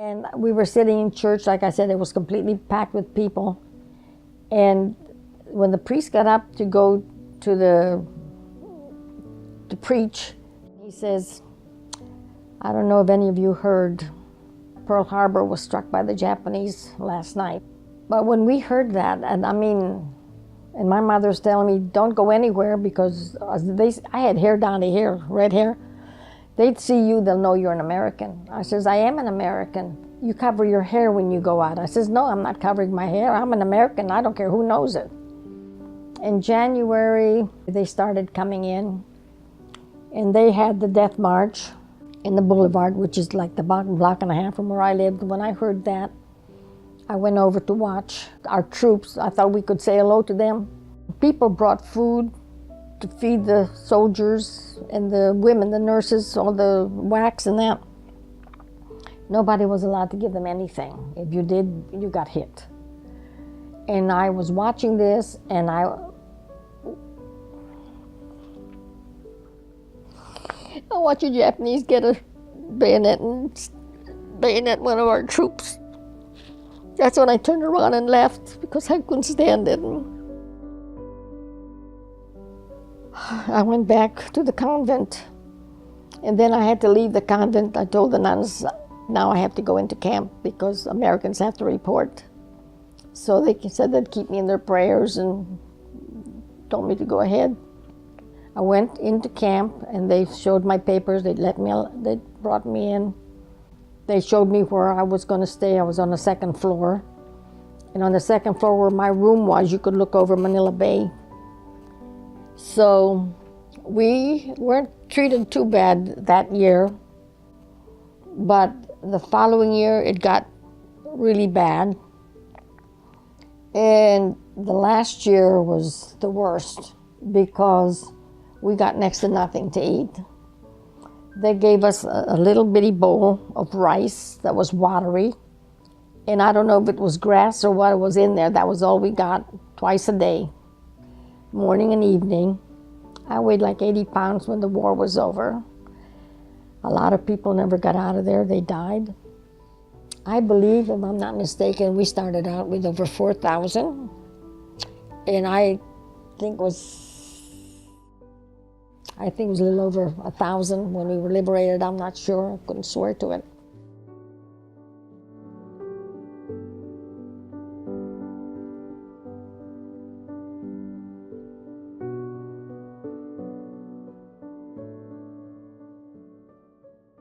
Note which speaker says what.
Speaker 1: And we were sitting in church, like I said, it was completely packed with people. And when the priest got up to go to preach, he says, I don't know if any of you heard, Pearl Harbor was struck by the Japanese last night. But when we heard that, and my mother's telling me, don't go anywhere because I had hair down to here, red hair. They'd see you, they'll know you're an American. I says, I am an American. You cover your hair when you go out. I says, no, I'm not covering my hair. I'm an American. I don't care who knows it. In January, they started coming in, and they had the Death March in the Boulevard, which is like the block and a half from where I lived. When I heard that, I went over to watch our troops. I thought we could say hello to them. People brought food to feed the soldiers and the women, the nurses, all the wax and that. Nobody was allowed to give them anything. If you did, you got hit. And I was watching this, and I watched a Japanese get a bayonet and bayonet one of our troops. That's when I turned around and left because I couldn't stand it. I went back to the convent, and then I had to leave the convent. I told the nuns, now I have to go into camp because Americans have to report. So they said they'd keep me in their prayers and told me to go ahead. I went into camp, and they showed my papers. They brought me in. They showed me where I was going to stay. I was on the second floor. And on the second floor where my room was, you could look over Manila Bay. So we weren't treated too bad that year. But the following year, it got really bad. And the last year was the worst because we got next to nothing to eat. They gave us a little bitty bowl of rice that was watery. And I don't know if it was grass or what was in there. That was all we got twice a day, morning and evening. I weighed like 80 pounds when the war was over. A lot of people never got out of there. They died. I believe, if I'm not mistaken, we started out with over 4,000. And I think it was a little over 1,000 when we were liberated. I'm not sure. I couldn't swear to it.